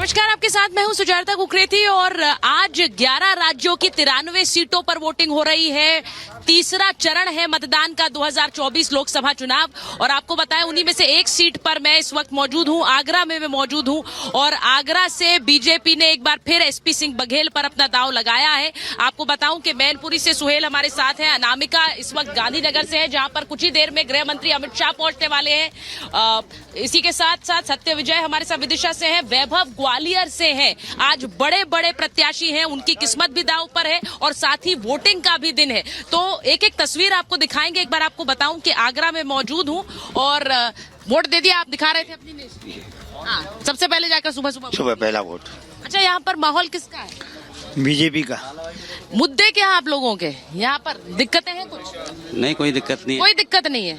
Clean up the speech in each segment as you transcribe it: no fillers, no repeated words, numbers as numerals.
नमस्कार, आपके साथ मैं हूं सुजाता कुकरेती और आज 11 राज्यों की 93 सीटों पर वोटिंग हो रही है। तीसरा चरण है मतदान का 2024 लोकसभा चुनाव और आपको बताएं उन्हीं में से एक सीट पर मैं इस वक्त मौजूद हूं। आगरा में मैं मौजूद हूं और आगरा से बीजेपी ने एक बार फिर एसपी सिंह बघेल पर अपना दांव लगाया है। आपको बताऊं कि मैनपुरी से सुहेल हमारे साथ हैं, अनामिका इस वक्त गांधीनगर से है जहां पर कुछ ही देर में गृह मंत्री अमित शाह पहुंचने वाले हैं। इसी के साथ साथ सत्य विजय हमारे साथ विदिशा से है, वैभव ग्वालियर से है। आज बड़े बड़े प्रत्याशी हैं, उनकी किस्मत भी दांव पर है और साथ ही वोटिंग का भी दिन है। तो एक एक तस्वीर आपको दिखाएंगे। एक बार आपको बताऊं कि आगरा में मौजूद हूं और वोट दे दिया, आप दिखा रहे थे अपनी लिस्ट। हाँ, सबसे पहले जाकर सुबह पहला वोट। अच्छा, यहाँ पर माहौल किसका है? बीजेपी का। मुद्दे क्या हैं आप लोगों के? यहाँ पर दिक्कतें हैं कुछ? नहीं, कोई दिक्कत नहीं है। कोई दिक्कत नहीं है।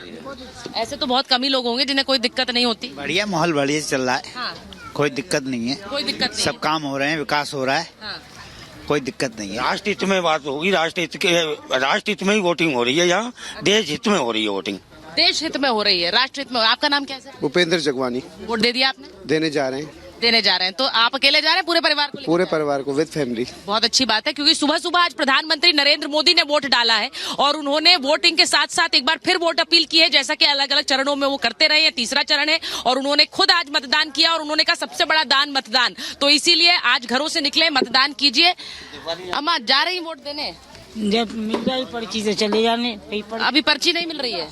ऐसे तो बहुत कम ही लोग होंगे जिन्हें कोई दिक्कत नहीं होती। बढ़िया माहौल, बढ़िया चल रहा है। हाँ, कोई दिक्कत नहीं है। कोई दिक्कत नहीं सब काम हो रहे हैं, विकास हो रहा है। हाँ। कोई दिक्कत नहीं है। राष्ट्र हित में बात होगी, राष्ट्र हित में ही वोटिंग हो रही है। यहाँ देश हित में हो रही है वोटिंग। देश हित में हो रही है, राष्ट्र हित में। आपका नाम क्या है सर? भूपेंद्र जगवानी। वोट दे दिया आपने? देने जा रहे हैं। देने जा रहे हैं। तो आप अकेले जा रहे हैं, पूरे परिवार को लेकर? पूरे परिवार को, विद फैमिली। बहुत अच्छी बात है, क्योंकि सुबह सुबह आज प्रधानमंत्री नरेंद्र मोदी ने वोट डाला है और उन्होंने वोटिंग के साथ साथ एक बार फिर वोट अपील की है, जैसा कि अलग अलग चरणों में वो करते रहे हैं। तीसरा चरण है और उन्होंने खुद आज मतदान किया और उन्होंने कहा सबसे बड़ा दान मतदान। तो इसीलिए आज घरों से निकले, मतदान कीजिए। अम्मा जा रही वोट देने? जब मिल जाए पर्ची से चले जाने। अभी पर्ची नहीं मिल रही है,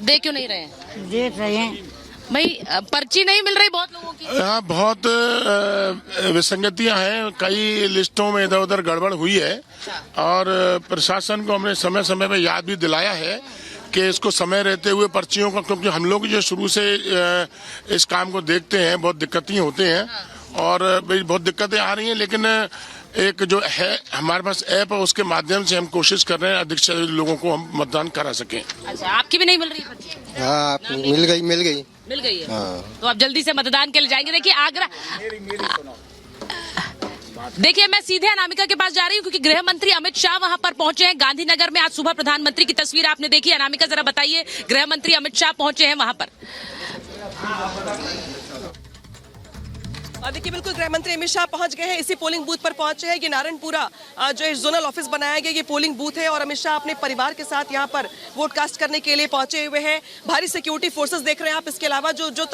दे क्यों नहीं रहे हैं? देख रहे हैं भाई, पर्ची नहीं मिल रही बहुत लोगों की। यहाँ बहुत विसंगतियां हैं, कई लिस्टों में इधर उधर गड़बड़ हुई है और प्रशासन को हमने समय समय पे याद भी दिलाया है कि इसको समय रहते हुए पर्चियों का, क्योंकि हम लोग जो शुरू से इस काम को देखते हैं बहुत दिक्कतें होते हैं और बहुत दिक्कतें आ रही हैं। लेकिन एक जो है हमारे पास ऐप है, उसके माध्यम से हम कोशिश कर रहे हैं अधिक से अधिक लोगों को हम मतदान करा सकें। अच्छा, आपकी भी नहीं मिल रही पर्ची? हाँ, मिल गई मिल गई है। हाँ। तो आप जल्दी से मतदान के लिए जाएंगे। देखिए आगरा, देखिए मैं सीधे अनामिका के पास जा रही हूँ क्योंकि गृह मंत्री अमित शाह वहां पर पहुंचे हैं गांधीनगर में। आज सुबह प्रधानमंत्री की तस्वीर आपने देखी। अनामिका जरा बताइए, गृह मंत्री अमित शाह पहुंचे हैं वहां पर। देखिए, बिल्कुल गृह मंत्री अमित शाह पहुंच गए हैं, इसी पोलिंग बूथ पर पहुंचे हैं। ये नारायणपुरा जो जोनल ऑफिस बनाया गया, ये पोलिंग बूथ है और अमित शाह अपने परिवार के साथ यहां पर वोट कास्ट करने के लिए पहुंचे हुए हैं। भारी सिक्योरिटी फोर्सेस देख रहे हैं आप। इसके अलावा जो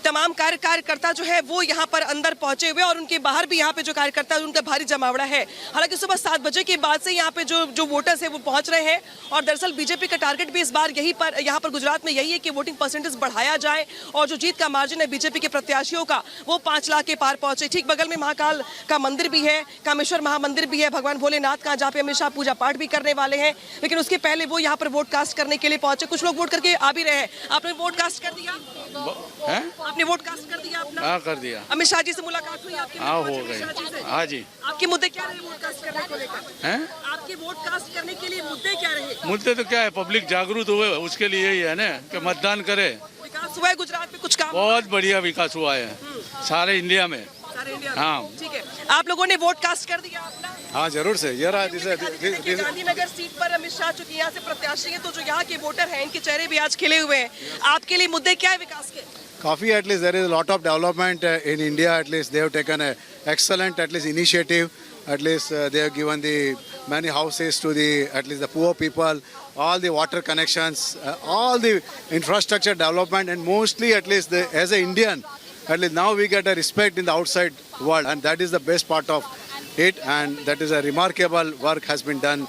तमाम कार्यकर्ता जो है वो यहाँ पर अंदर पहुंचे हुए और उनके बाहर भी यहाँ पे जो कार्यकर्ता है उनका भारी जमावड़ा है। हालांकि सुबह 7 बजे के बाद से यहाँ पे जो वोटर्स है वो पहुंच रहे हैं और दरअसल बीजेपी का टारगेट भी इस बार यहाँ पर गुजरात में यही है कि वोटिंग परसेंटेज बढ़ाया जाए और जो जीत का मार्जिन है बीजेपी के प्रत्याशियों का वो 5 लाख के पार पहुंचे। ठीक बगल में महाकाल का मंदिर भी है, कामेश्वर महामंदिर भी है, भगवान भोलेनाथ का, जहाँ पे अमित शाह पूजा पाठ भी करने वाले हैं। लेकिन उसके पहले वो यहाँ पर वोट कास्ट करने के लिए पहुंचे। कुछ लोग वोट करके आ भी रहे हैं। आपने वोट कास्ट कर दिया? आपने वोट कास्ट कर दिया? हाँ, कर दिया। अमित शाह जी से मुलाकात हुई आपकी? हाँ, हो गई। हाँ जी। आपके मुद्दे क्या रहे वोट कास्ट करने को लेकर? हैं? आपके वोट कास्ट करने के लिए मुद्दे क्या रहे? मुद्दे तो क्या है, पब्लिक जागरूक हुए उसके लिए ही है ना कि मतदान करे। विकास हुआ है गुजरात में? कुछ काम? बहुत बढ़िया विकास हुआ है सारे इंडिया में। सारे इंडिया में? हाँ। ठीक है, आप लोगों ने वोट कास्ट कर दिया अपना? हाँ, जरूर से। ये रहा गांधीनगर सीट पर अमित शाह चूंकि यहाँ से प्रत्याशी है, तो जो यहाँ के वोटर हैं इनके चेहरे भी आज खिले हुए हैं। आपके लिए मुद्दे क्या है विकास के? काफी, at least there is a lot of development in India. At least they have taken a excellent at least initiative. At least they have given the many houses to the at least the poor people, all the water connections, all the infrastructure development, and mostly at least as an Indian, at least now we get a respect in the outside world, and that is the best part of it, and that is a remarkable work has been done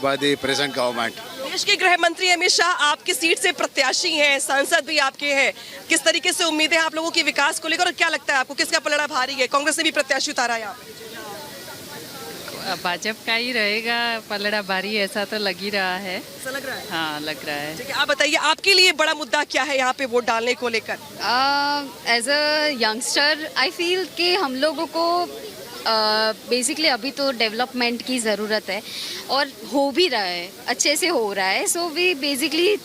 by the present government. देश के गृह मंत्री अमित शाह आपकी seat से प्रत्याशी हैं, सांसद भी आपके हैं। किस तरीके से उम्मीदें हैं आप लोगों की विकास को लेकर और क्या लगता है आपको किसका पलड़ा भारी है? कांग्रेस ने भी प्रत्याशी उतारा है यहाँ पे। भाजपा का ही रहेगा पलड़ा भारी, ऐसा तो लग ही रहा है। ऐसा लग रहा है? हाँ, लग रहा है। ठीक है, आप बताइए आपके लिए बड़ा मुद्दा क्या है यहाँ पे वोट डालने को लेकर? As a youngster I feel कि हम लोगों को बेसिकली अभी तो डेवलपमेंट की ज़रूरत है और हो भी रहा है, अच्छे से हो रहा है। So we basically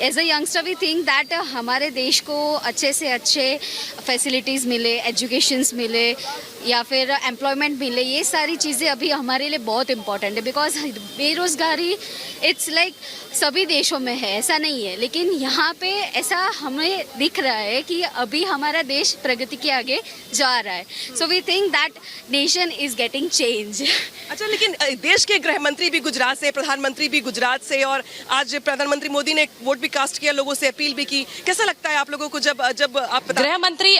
as a youngster we think that हमारे देश को अच्छे से अच्छे फैसिलिटीज़ मिले, एजुकेशंस मिले, या फिर एम्प्लॉयमेंट मिले, ये सारी चीज़ें अभी हमारे लिए बहुत इम्पोर्टेंट है। बिकॉज बेरोज़गारी इट्स लाइक सभी देशों में है, ऐसा नहीं है, लेकिन यहाँ पे ऐसा हमें दिख रहा है कि अभी हमारा देश प्रगति के आगे जा रहा है। So we think that nation is getting change. अच्छा, लेकिन देश के गृह मंत्री भी गुजरात से, प्रधानमंत्री भी गुजरात से, और आज प्रधानमंत्री मोदी ने वोट भी कास्ट किया, लोगों से अपील भी की। कैसा लगता है आप लोगों को जब आप गृह मंत्री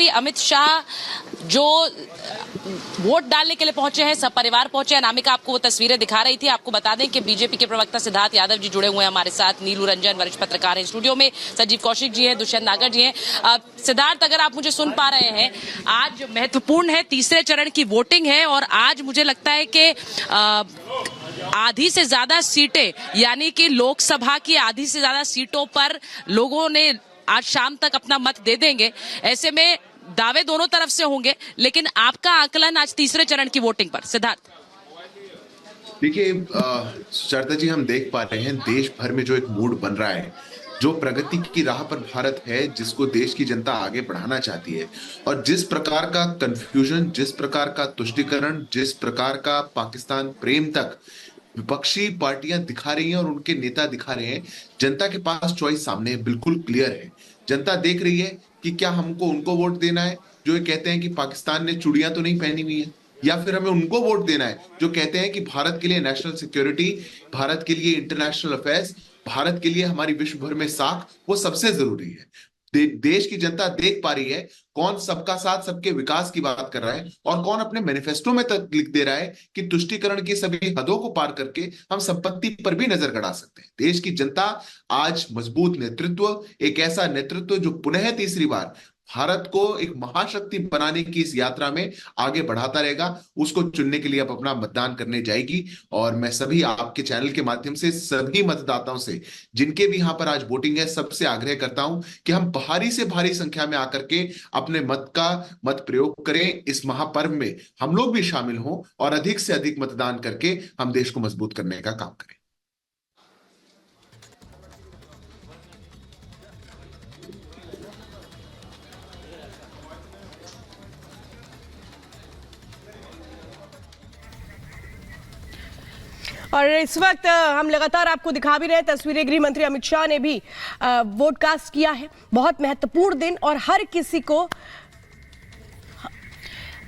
अमित शाह जो वोट डालने के लिए पहुंचे हैं, सब परिवार पहुंचे हैं। अनामिका आपको वो तस्वीरें दिखा रही थी। आपको बता दें कि बीजेपी के प्रवक्ता सिद्धार्थ यादव जी जुड़े हुए हैं हमारे साथ, नीलू रंजन वरिष्ठ पत्रकार हैं स्टूडियो में, संजीव कौशिक जी हैं, दुष्यंत नागर जी हैं। सिद्धार्थ, अगर आप मुझे सुन पा रहे हैं, आज महत्वपूर्ण है, तीसरे चरण की वोटिंग है और आज मुझे लगता है कि आधी से ज्यादा सीटें, यानी कि लोकसभा की आधी से ज्यादा सीटों पर लोगों ने आज शाम तक अपना मत दे देंगे। ऐसे में दावे दोनों तरफ से होंगे, लेकिन आपका आकलन आज तीसरे चरण की वोटिंग पर, सिद्धार्थ? देखिए शारदा जी, हम देख पा रहे हैं देश भर में जो एक मूड बन रहा है, जो प्रगति की राह पर भारत है, जिसको देश की जनता आगे बढ़ाना चाहती है, और जिस प्रकार का कंफ्यूजन, जिस प्रकार का तुष्टीकरण, जिस प्रकार का पाकिस्तान प्रेम तक विपक्षी पार्टियां दिखा रही हैं और उनके नेता दिखा रहे हैं, जनता के पास चॉइस सामने है, बिल्कुल क्लियर है। जनता देख रही है कि क्या हमको उनको वोट देना है जो ये कहते हैं कि पाकिस्तान ने चूड़ियां तो नहीं पहनी हुई है, या फिर हमें उनको वोट देना है जो कहते हैं कि भारत के लिए नेशनल सिक्योरिटी, भारत के लिए इंटरनेशनल अफेयर्स, भारत के लिए हमारी विश्व भर में साख वो सबसे जरूरी है। देश की जनता देख पा रही है कौन सबका साथ सबके विकास की बात कर रहा है और कौन अपने मैनिफेस्टो में तक लिख दे रहा है कि तुष्टीकरण की सभी हदों को पार करके हम संपत्ति पर भी नजर गड़ा सकते हैं। देश की जनता आज मजबूत नेतृत्व, एक ऐसा नेतृत्व जो पुनः तीसरी बार भारत को एक महाशक्ति बनाने की इस यात्रा में आगे बढ़ाता रहेगा, उसको चुनने के लिए अब अपना मतदान करने जाएगी। और मैं सभी आपके चैनल के माध्यम से सभी मतदाताओं से, जिनके भी यहाँ पर आज वोटिंग है, सबसे आग्रह करता हूं कि हम भारी से भारी संख्या में आकर के अपने मत प्रयोग करें। इस महापर्व में हम लोग भी शामिल हों और अधिक से अधिक मतदान करके हम देश को मजबूत करने का काम करें। और इस वक्त हम लगातार आपको दिखा भी रहे हैं तस्वीरें, गृह मंत्री अमित शाह ने भी वोट कास्ट किया है। बहुत महत्वपूर्ण दिन और हर किसी को,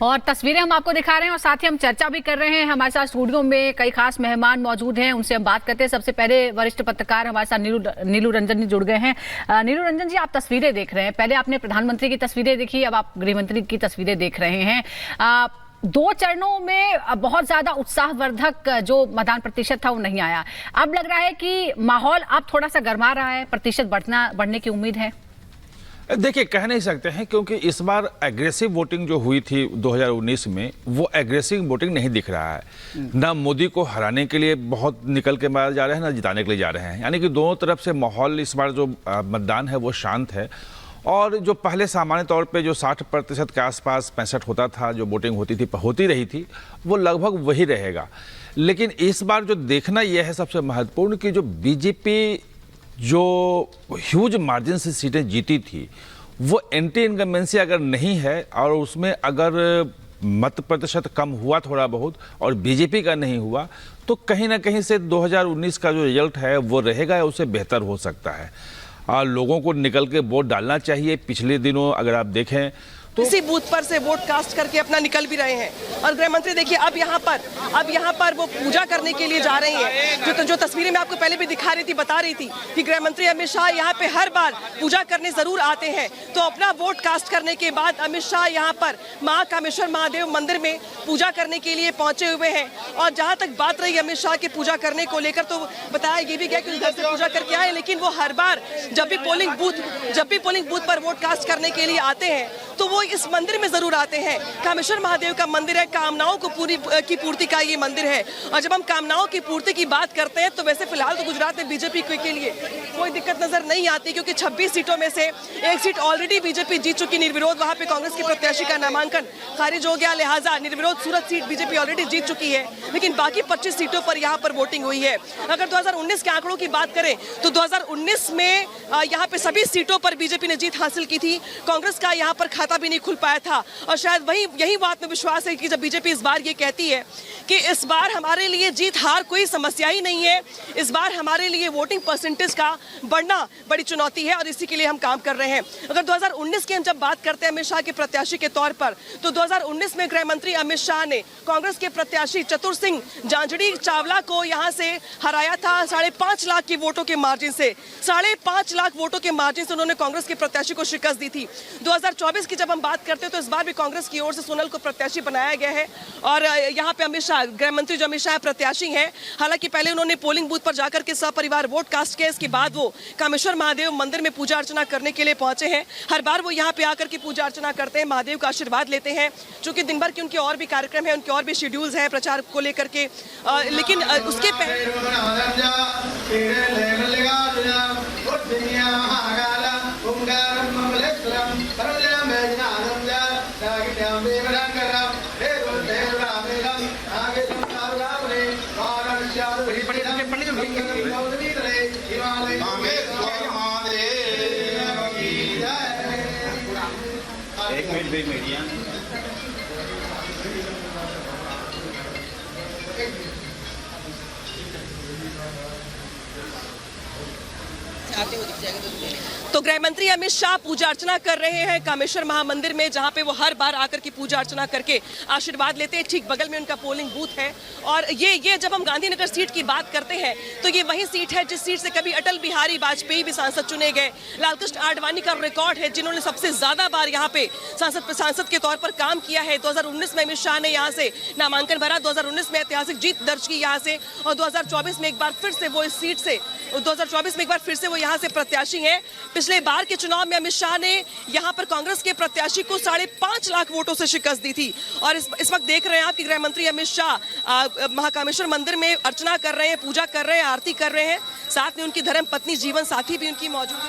और तस्वीरें हम आपको दिखा रहे हैं और साथ ही हम चर्चा भी कर रहे हैं। हमारे साथ स्टूडियो में कई खास मेहमान मौजूद हैं, उनसे हम बात करते हैं। सबसे पहले वरिष्ठ पत्रकार हमारे साथ नीलू रंजन जी जुड़ गए हैं। नीलू रंजन जी, आप तस्वीरें देख रहे हैं, पहले आपने प्रधानमंत्री की तस्वीरें देखी, अब आप गृहमंत्री की तस्वीरें देख रहे हैं। दो चरणों में बहुत ज्यादा उत्साहवर्धक जो मतदान प्रतिशत था वो नहीं आया। अब लग रहा है कि माहौल अब थोड़ा सा गर्मा रहा है, प्रतिशत बढ़ने की उम्मीद है। देखिए, कह नहीं सकते हैं क्योंकि इस बार एग्रेसिव वोटिंग जो हुई थी 2019 में, वो एग्रेसिव वोटिंग नहीं दिख रहा है। ना मोदी को हराने के लिए बहुत निकल के मारे जा रहे हैं, ना जिताने के लिए जा रहे हैं। यानी कि दोनों तरफ से माहौल इस बार जो मतदान है वो शांत है। और जो पहले सामान्य तौर पे जो 60% के आसपास 65 होता था, जो वोटिंग होती रही थी, वो लगभग वही रहेगा। लेकिन इस बार जो देखना यह है सबसे महत्वपूर्ण कि जो बीजेपी जो ह्यूज मार्जिन से सीटें जीती थी, वो एंटी इनकम्बेंसी अगर नहीं है और उसमें अगर मत प्रतिशत कम हुआ थोड़ा बहुत और बीजेपी का नहीं हुआ, तो कहीं ना कहीं से 2019 का जो रिजल्ट है वो रहेगा या उससे बेहतर हो सकता है। लोगों को निकल के वोट डालना चाहिए। पिछले दिनों अगर आप देखें तो इसी बूथ पर से वोट कास्ट करके अपना निकल भी रहे हैं। और गृह मंत्री देखिए, अब यहाँ पर वो पूजा करने के लिए जा रहे हैं। जो तस्वीरें मैं आपको पहले भी दिखा रही थी, बता रही थी कि गृह मंत्री अमित शाह यहाँ पे हर बार पूजा करने जरूर आते हैं। तो अपना वोट कास्ट करने के बाद अमित शाह यहाँ पर महाकामेश्वर महादेव मंदिर में पूजा करने के लिए पहुंचे हुए हैं। और जहाँ तक बात रही अमित शाह की पूजा करने को लेकर, तो बताया ये भी गया कि घर से पूजा करके आए, लेकिन वो हर बार जब भी पोलिंग बूथ पर वोट कास्ट करने के लिए आते हैं तो वो इस मंदिर में जरूर आते हैं। कामेश्वर महादेव का मंदिर है, कामनाओं को की पूर्ति का ये मंदिर है। और जब हम कामनाओं की पूर्ति की बात करते हैं तो वैसे फिलहाल तो गुजरात में बीजेपी के लिए कोई दिक्कत नजर नहीं आती, क्योंकि 26 सीटों में से एक सीट ऑलरेडी बीजेपी जीत चुकी निर्विरोध। वहां पे कांग्रेस के प्रत्याशी का नामांकन खारिज हो गया, लिहाजा निर्विरोध सूरत सीट बीजेपी ऑलरेडी जीत चुकी है। लेकिन बाकी 25 सीटों पर यहाँ पर वोटिंग हुई है। अगर 2019 के आंकड़ों की बात करें तो 2019 में यहाँ पे सभी सीटों पर बीजेपी ने जीत हासिल की थी। कांग्रेस का यहाँ पर खाता भी नहीं नहीं खुल पाया था। और शायद यही बात में विश्वास है कि जब बीजेपी इस बार ये कहती है कि इस बार हमारे लिए जीत हार कोई समस्या ही नहीं है, इस बार हमारे लिए वोटिंग परसेंटेज का बढ़ना बड़ी चुनौती है और इसी के लिए हम काम कर रहे हैं। अगर 2019 की हम जब बात करते हैं अमित शाह के प्रत्याशी के तौर पर, तो 2019 में गृह मंत्री अमित शाह ने कांग्रेस के प्रत्याशी चतुर सिंह जांजड़ी चावला को यहां से हराया था 5.5 लाख के वोटों के मार्जिन से। 5.5 लाख वोटों के मार्जिन से उन्होंने कांग्रेस के प्रत्याशी को शिकस्त दी थी। 2024 की जब हम बात करते हैं तो इस बार भी कांग्रेस की ओर से सोनल को प्रत्याशी बनाया गया है और यहाँ पे अमित शाह, गृह मंत्री जो अमित शाह प्रत्याशी हैं, हालांकि पहले उन्होंने पोलिंग बूथ पर जाकर के सपरिवार वोट कास्ट किया, इसके बाद वो कामेश्वर महादेव मंदिर में पूजा अर्चना करने के लिए पहुंचे हैं। हर बार वो यहाँ पे आकर के पूजा अर्चना करते हैं, महादेव का आशीर्वाद लेते हैं। चूंकि दिन भर के उनके और भी कार्यक्रम है, उनके और भी शेड्यूल्स हैं प्रचार को लेकर के, लेकिन उसके पहले तो गृह मंत्री अमित शाह पूजा अर्चना कर रहे हैं कामेश्वर महामंदिर में, जहां पे वो हर बार आकर की पूजा अर्चना करके आशीर्वाद लेते हैं। ठीक बगल में उनका पोलिंग बूथ है और ये जब हम गांधीनगर सीट की बात करते हैं तो ये वही सीट है जिस सीट से कभी अटल बिहारी वाजपेयी भी सांसद चुने गए। लालकृष्ण आडवाणी का रिकॉर्ड है जिन्होंने सबसे ज्यादा बार यहाँ पे सांसद के तौर पर काम किया है। 2019 में अमित शाह ने यहाँ से नामांकन भरा, 2019 में ऐतिहासिक जीत दर्ज की यहाँ से और 2024 में एक बार फिर से वो इस सीट से 2024 में एक बार फिर से वो यहाँ से प्रत्याशी हैं। पिछले बार के चुनाव में अमित शाह ने यहाँ पर कांग्रेस के प्रत्याशी को 5.5 लाख वोटों से शिकस्त दी थी और इस वक्त देख रहे हैं आप कि गृह मंत्री अमित शाह महाकामेश्वर मंदिर में अर्चना कर रहे हैं, पूजा कर रहे हैं, आरती कर रहे हैं। साथ में उनकी धर्म पत्नी जीवन साथी भी उनकी मौजूद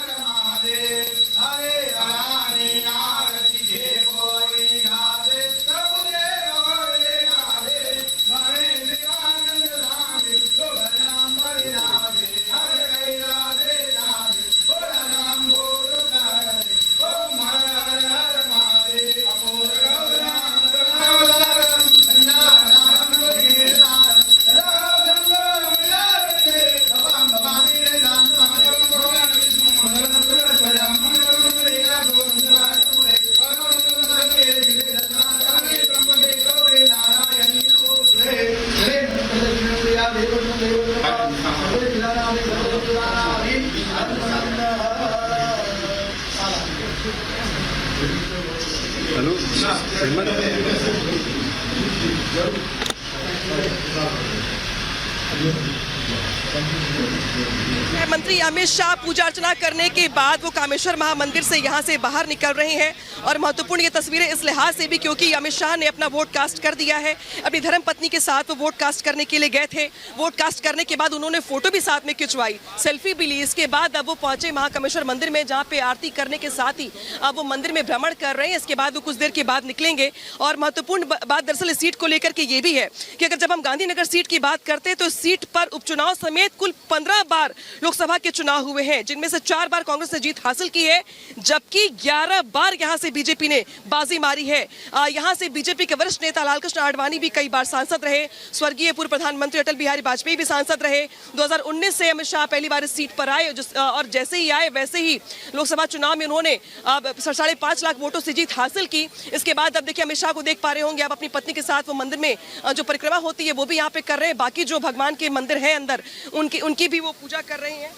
मंत्री अमित शाह पूजा अर्चना करने के बाद वो कामेश्वर महामंदिर से यहाँ से बाहर निकल रहे हैं और महत्वपूर्ण ये तस्वीरें इस लिहाज से भी क्योंकि अमित शाह ने अपना वोट कास्ट कर दिया है। अपनी धर्म पत्नी के साथ वो वोट कास्ट करने के लिए गए थे। वोट कास्ट करने के बाद उन्होंने फोटो भी साथ में खिंचवाई, सेल्फी भी ली। इसके बाद अब वो पहुंचे महाकामेश्वर मंदिर में, जहाँ पे आरती करने के साथ ही अब वो मंदिर में भ्रमण कर रहे हैं। इसके बाद वो कुछ देर के बाद निकलेंगे और महत्वपूर्ण बात दरअसल इस सीट को लेकर के ये भी है कि अगर जब हम गांधीनगर सीट की बात करते हैं तो सीट पर उपचुनाव समेत कुल 15 बार लोकसभा के चुनाव हुए हैं, जिनमें से 4 बार कांग्रेस ने जीत हासिल की है, जबकि 11 बार यहां से बीजेपी ने बाजी मारी है। यहां से बीजेपी के वरिष्ठ नेता लालकृष्ण आडवाणी भी कई बार सांसद रहे, स्वर्गीय पूर्व प्रधानमंत्री अटल बिहारी वाजपेयी भी सांसद रहे। 2019 से अमित शाह पहली बार इस सीट पर आए और जैसे ही आए वैसे ही लोकसभा चुनाव में उन्होंने 5.5 लाख वोटों से जीत हासिल की। इसके बाद अब देखिए अमित शाह को देख पा रहे होंगे आप, अपनी पत्नी के साथ वो मंदिर में जो परिक्रमा होती है वो भी यहाँ पे कर रहे हैं। बाकी जो भगवान के मंदिर है अंदर उनकी भी वो पूजा कर रहे हैं,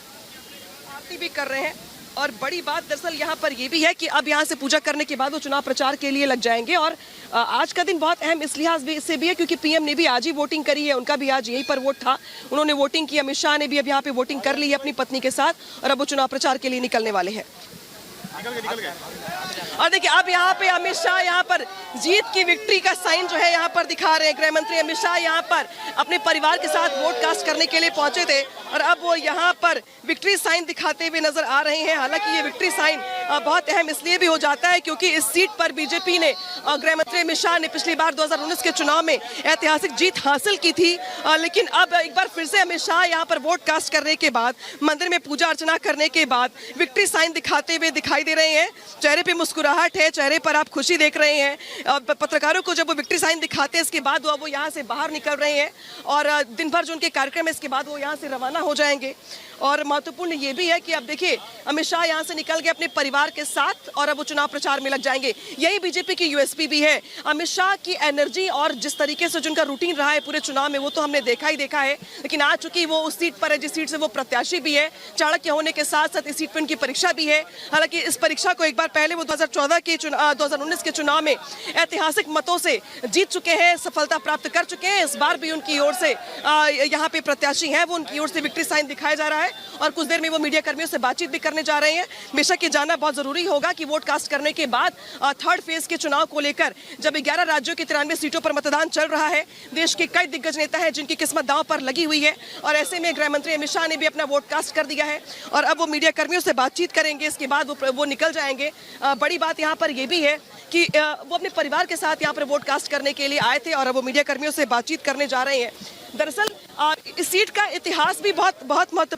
आरती भी कर रहे हैं। और बड़ी बात दरअसल यहाँ पर ये भी है कि अब यहाँ से पूजा करने के बाद वो चुनाव प्रचार के लिए लग जाएंगे। और आज का दिन बहुत अहम इस लिहाज से भी है क्योंकि पीएम ने भी आज ही वोटिंग करी है, उनका भी आज यहीं पर वोट था, उन्होंने वोटिंग की। अमित शाह ने भी अब यहाँ पे वोटिंग कर ली है अपनी पत्नी के साथ और अब वो चुनाव प्रचार के लिए निकलने वाले हैं। और देखिए अब यहाँ पे अमित शाह यहाँ पर जीत की विक्ट्री का साइन जो है यहाँ पर दिखा रहे हैं। गृह मंत्री अमित शाह यहाँ पर अपने परिवार के साथ वोट कास्ट करने के लिए पहुंचे थे और अब वो यहाँ पर विक्ट्री साइन दिखाते हुए नजर आ रहे हैं। हालांकि ये विक्ट्री साइन बहुत अहम इसलिए भी हो जाता है क्योंकि इस सीट पर बीजेपी ने गृह मंत्री अमित शाह ने पिछली बार 2019 के चुनाव में ऐतिहासिक जीत हासिल की थी, लेकिन अब एक बार फिर से अमित शाह यहाँ पर वोट कास्ट करने के बाद मंदिर में पूजा अर्चना करने के बाद विक्ट्री साइन दिखाते हुए दिखाई दे रहे हैं। चेहरे पे मुस्कुराहट है चेहरे पर, आप खुशी देख रहे हैं। पत्रकारों को जब वो विक्ट्री साइन दिखाते हैं इसके बाद वो यहाँ से बाहर निकल रहे हैं और दिन भर जो उनके कार्यक्रम है इसके बाद वो यहाँ से रवाना हो जाएंगे। और महत्वपूर्ण ये भी है कि अब देखिए अमित शाह यहाँ से निकल गए अपने परिवार के साथ और अब वो चुनाव प्रचार में लग जाएंगे। यही बीजेपी की यूएसपी भी है। अमित शाह की एनर्जी और जिस तरीके से जिनका रूटीन रहा है पूरे चुनाव में वो तो हमने देखा ही देखा है, लेकिन आज चूंकि वो उस सीट पर है जिस सीट से वो प्रत्याशी भी है, चाणक्य होने के साथ साथ इस सीट पर उनकी परीक्षा भी है। हालांकि इस परीक्षा को एक बार पहले वो 2019 के चुनाव में ऐतिहासिक मतों से जीत चुके हैं, सफलता प्राप्त कर चुके हैं। इस बार भी उनकी ओर से यहाँ पे प्रत्याशी हैं, वो उनकी ओर से विक्ट्री साइन दिखाया जा रहा है और कुछ देर में वो मीडिया कर्मियों से बातचीत भी करने जा रहे हैं। बेशक ये जानना बहुत जरूरी होगा कि वोट कास्ट करने के बाद थर्ड फेज के चुनाव को लेकर जब 11 राज्यों की 93 सीटों पर मतदान चल रहा है, देश के कई दिग्गज नेता हैं जिनकी किस्मत दांव पर लगी हुई है और ऐसे में गृह मंत्री अमित शाह ने भी अपना वोट कास्ट कर दिया है और अब वो मीडिया कर्मियों से बातचीत करेंगे, इसके बाद वो निकल जाएंगे। बड़ी बात यहाँ पर यह भी है कि वो अपने परिवार के साथ यहाँ पर वोट कास्ट करने के लिए आए थे और अब वो मीडिया कर्मियों से बातचीत करने जा रहे हैं। दरअसल इस सीट का इतिहास भी बहुत महत्वपूर्ण